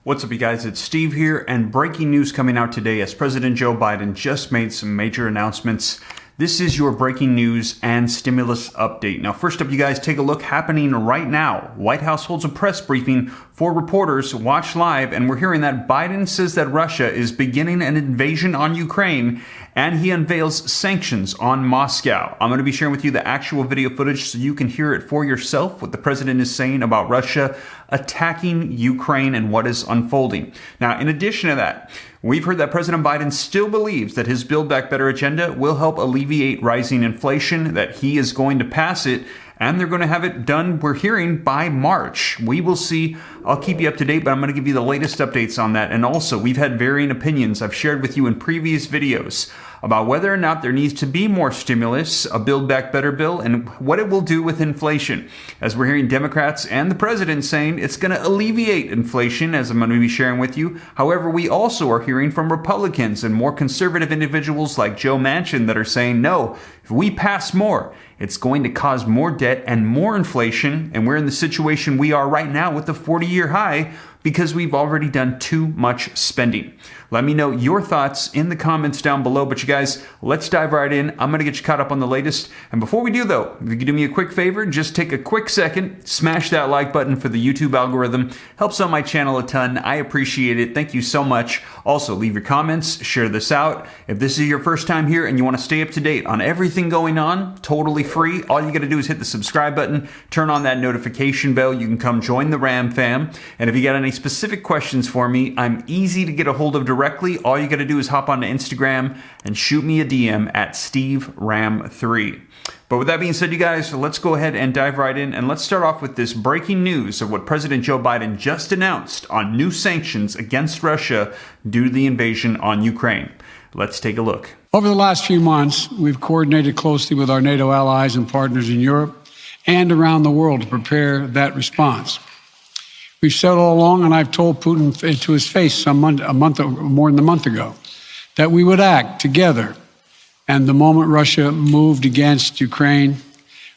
What's up, you guys? It's Steve here, and breaking news coming out today as President Joe Biden just made some major announcements. This is your breaking news and stimulus update. Now, first up, you guys, take a look happening right now. White House holds a press briefing for reporters. Watch live, and we're hearing that Biden says that Russia is beginning an invasion on Ukraine, and he unveils sanctions on Moscow. I'm going to be sharing with you the actual video footage so you can hear it for yourself, what the president is saying about Russia attacking Ukraine and what is unfolding. Now, in addition to that, we've heard that President Biden still believes that his Build Back Better agenda will help alleviate rising inflation, that he is going to pass it, and they're going to have it done, we're hearing, by March. We will see. I'll keep you up to date, but I'm going to give you the latest updates on that. And also, we've had varying opinions I've shared with you in previous videos about whether or not there needs to be more stimulus, a Build Back Better bill, and what it will do with inflation. As we're hearing Democrats and the president saying it's going to alleviate inflation, as I'm going to be sharing with you. However, we also are hearing from Republicans and more conservative individuals like Joe Manchin that are saying, no, if we pass more, it's going to cause more debt and more inflation, and we're in the situation we are right now with the 40-year high because we've already done too much spending. Let me know your thoughts in the comments down below. But you guys, let's dive right in. I'm going to get you caught up on the latest. And before we do, though, if you could do me a quick favor, just take a quick second, smash that like button for the YouTube algorithm. Helps out my channel a ton. I appreciate it. Thank you so much. Also, leave your comments, share this out. If this is your first time here and you want to stay up to date on everything going on, totally free. All you got to do is hit the subscribe button, turn on that notification bell. You can come join the Ram fam. And if you got any specific questions for me, I'm easy to get a hold of directly. All you got to do is hop onto Instagram and shoot me a DM at SteveRam3. But with that being said, you guys, let's go ahead and dive right in, and let's start off with this breaking news of what President Joe Biden just announced on new sanctions against Russia due to the invasion on Ukraine. Let's take a look. Over the last few months, we've coordinated closely with our NATO allies and partners in Europe and around the world to prepare that response. We've said all along, and I've told Putin to his face more than a month ago, that we would act together. And the moment Russia moved against Ukraine,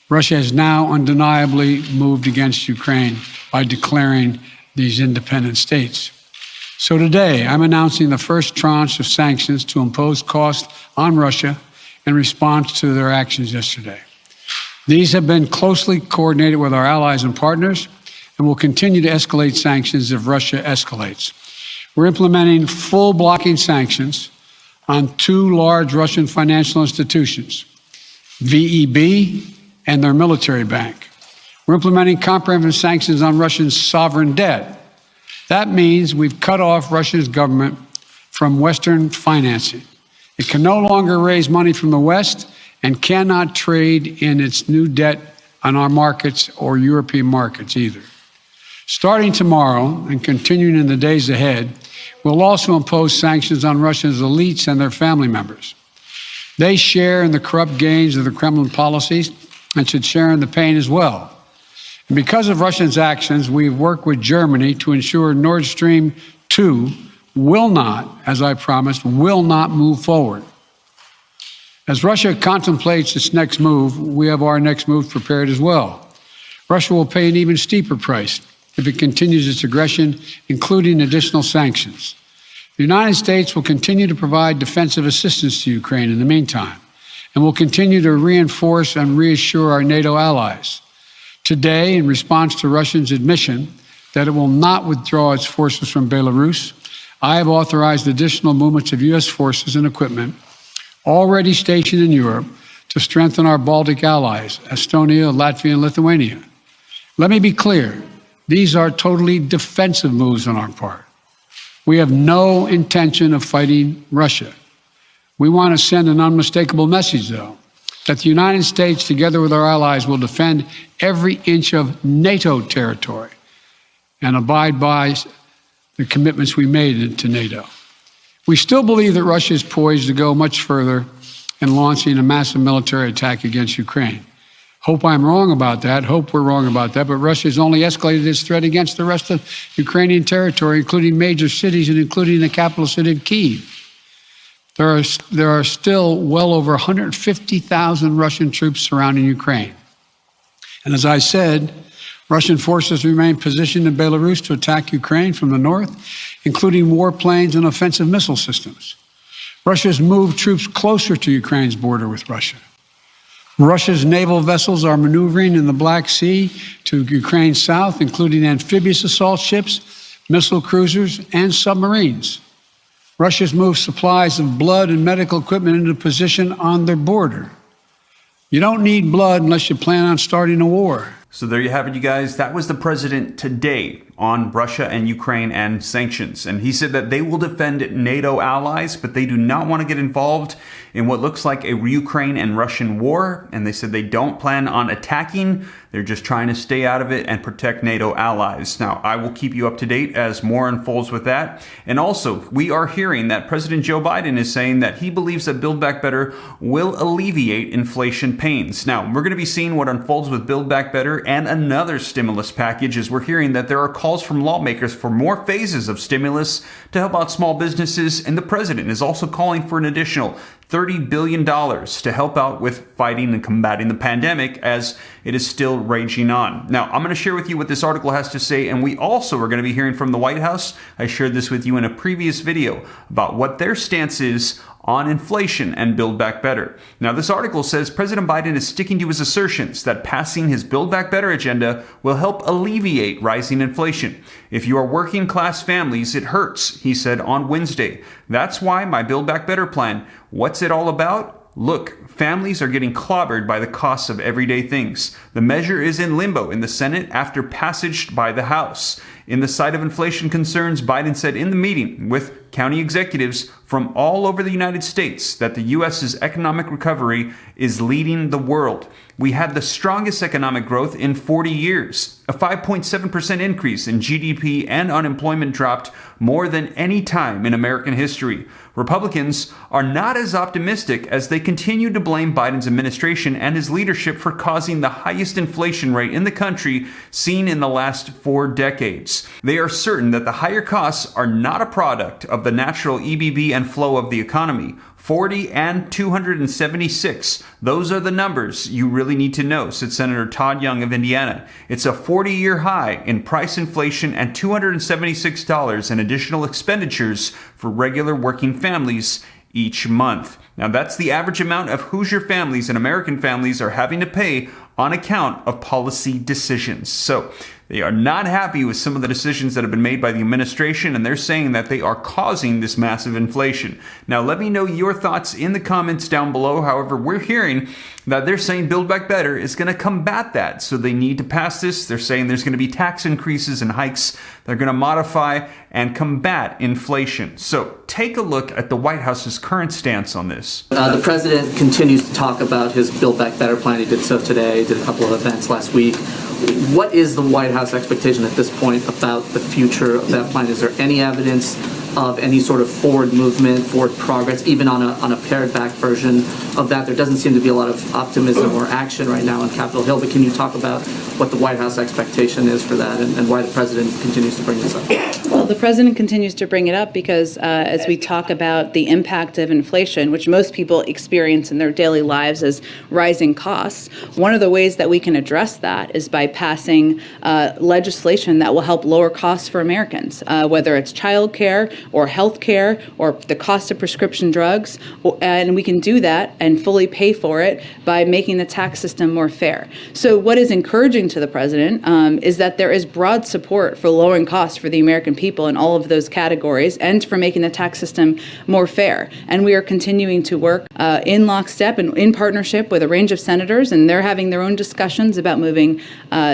Russia has now undeniably moved against Ukraine by declaring these independent states. So today, I'm announcing the first tranche of sanctions to impose costs on Russia in response to their actions yesterday. These have been closely coordinated with our allies and partners, and will continue to escalate sanctions if Russia escalates. We're implementing full blocking sanctions on two large Russian financial institutions, VEB and their military bank. We're implementing comprehensive sanctions on Russian sovereign debt. That means we've cut off Russia's government from Western financing. It can no longer raise money from the West and cannot trade in its new debt on our markets or European markets either. Starting tomorrow and continuing in the days ahead, we'll also impose sanctions on Russia's elites and their family members. They share in the corrupt gains of the Kremlin policies and should share in the pain as well. And because of Russia's actions, we've worked with Germany to ensure Nord Stream 2 will not, as I promised, will not move forward. As Russia contemplates its next move, we have our next move prepared as well. Russia will pay an even steeper price if it continues its aggression, including additional sanctions. The United States will continue to provide defensive assistance to Ukraine in the meantime, and will continue to reinforce and reassure our NATO allies. Today, in response to Russia's admission that it will not withdraw its forces from Belarus, I have authorized additional movements of U.S. forces and equipment already stationed in Europe to strengthen our Baltic allies, Estonia, Latvia, and Lithuania. Let me be clear. These are totally defensive moves on our part. We have no intention of fighting Russia. We want to send an unmistakable message, though, that the United States, together with our allies, will defend every inch of NATO territory and abide by the commitments we made to NATO. We still believe that Russia is poised to go much further in launching a massive military attack against Ukraine. Hope I'm wrong about that. Hope we're wrong about that. But Russia has only escalated its threat against the rest of Ukrainian territory, including major cities and including the capital city of Kyiv. There are still well over 150,000 Russian troops surrounding Ukraine. And as I said, Russian forces remain positioned in Belarus to attack Ukraine from the north, including warplanes and offensive missile systems. Russia's moved troops closer to Ukraine's border with Russia. Russia's naval vessels are maneuvering in the Black Sea to Ukraine's south, including amphibious assault ships, missile cruisers, and submarines. Russia's moved supplies of blood and medical equipment into position on their border. You don't need blood unless you plan on starting a war. So there you have it, you guys. That was the president today on Russia and Ukraine and sanctions. And he said that they will defend NATO allies, but they do not want to get involved in what looks like a Ukraine and Russian war. And they said they don't plan on attacking. They're just trying to stay out of it and protect NATO allies. Now, I will keep you up to date as more unfolds with that. And also, we are hearing that President Joe Biden is saying that he believes that Build Back Better will alleviate inflation pains. Now, we're going to be seeing what unfolds with Build Back Better and another stimulus package, as we're hearing that there are calls from lawmakers for more phases of stimulus to help out small businesses, and the president is also calling for an additional $30 billion to help out with fighting and combating the pandemic as it is still raging on. Now, I'm going to share with you what this article has to say, and we also are going to be hearing from the White House. I shared this with you in a previous video about what their stance is on inflation and Build Back Better. Now, this article says President Biden is sticking to his assertions that passing his Build Back Better agenda will help alleviate rising inflation. If you are working class families, it hurts, he said on Wednesday. That's why my Build Back Better plan. What's it all about? Look, families are getting clobbered by the costs of everyday things. The measure is in limbo in the Senate after passage by the House. In the sight of inflation concerns, Biden said in the meeting with county executives from all over the United States that the U.S.'s economic recovery is leading the world. We had the strongest economic growth in 40 years. A 5.7% increase in GDP, and unemployment dropped more than any time in American history. Republicans are not as optimistic as they continue to blame Biden's administration and his leadership for causing the highest inflation rate in the country seen in the last 4 decades. They are certain that the higher costs are not a product of the natural EBB and flow of the economy. 40 and 276. Those are the numbers you really need to know, said Senator Todd Young of Indiana. It's a 40-year high in price inflation and $276 in additional expenditures for regular working families each month. Now, that's the average amount of Hoosier families and American families are having to pay on account of policy decisions. So they are not happy with some of the decisions that have been made by the administration, and they're saying that they are causing this massive inflation. Now, let me know your thoughts in the comments down below. However, we're hearing that they're saying Build Back Better is going to combat that. So they need to pass this. They're saying there's going to be tax increases and hikes. They're going to modify and combat inflation. So take a look at the White House's current stance on this. The president continues to talk about his Build Back Better plan. He did so today, did a couple of events last week. What is the White House expectation at this point about the future of that plan? Is there any evidence of any sort of forward movement, forward progress, even on a pared back version of that? There doesn't seem to be a lot of optimism or action right now on Capitol Hill, but can you talk about what the White House expectation is for that and why the president continues to bring this up? Well, the president continues to bring it up because as we talk about the impact of inflation, which most people experience in their daily lives as rising costs, one of the ways that we can address that is by passing legislation that will help lower costs for Americans, whether it's child care or health care or the cost of prescription drugs. And we can do that and fully pay for it by making the tax system more fair. So what is encouraging to the president is that there is broad support for lowering costs for the American people in all of those categories and for making the tax system more fair. And we are continuing to work in lockstep and in partnership with a range of senators, and they're having their own discussions about moving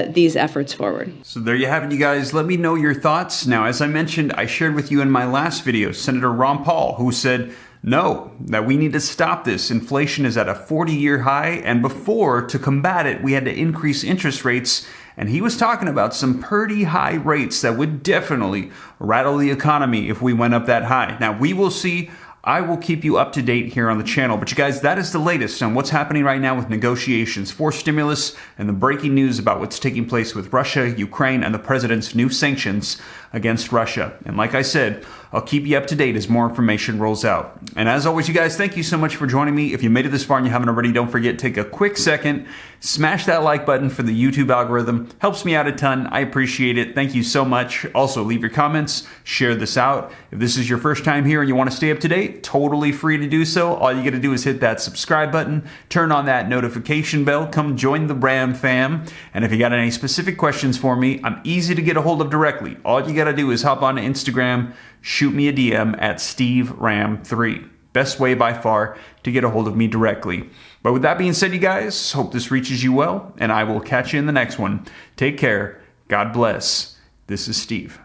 these efforts forward. So there you have it, you guys. Let me know your thoughts. Now, as I mentioned, I shared with you in my last video, Senator Ron Paul, who said, no, that we need to stop this. Inflation is at a 40-year high, and before, to combat it, we had to increase interest rates. And he was talking about some pretty high rates that would definitely rattle the economy if we went up that high. Now, we will see. I will keep you up to date here on the channel. But you guys, that is the latest on what's happening right now with negotiations for stimulus and the breaking news about what's taking place with Russia, Ukraine, and the president's new sanctions. against Russia. And like I said, I'll keep you up to date as more information rolls out. And as always, you guys, thank you so much for joining me. If you made it this far and you haven't already, don't forget, take a quick second, smash that like button for the YouTube algorithm. Helps me out a ton. I appreciate it. Thank you so much. Also, leave your comments, share this out. If this is your first time here and you want to stay up to date, totally free to do so. All you got to do is hit that subscribe button, turn on that notification bell, come join the Ram fam. And if you got any specific questions for me, I'm easy to get a hold of directly. All you got to do is hop on Instagram, shoot me a DM at SteveRam3. Best way by far to get a hold of me directly. But with that being said, you guys, hope this reaches you well, and I will catch you in the next one. Take care. God bless. This is Steve.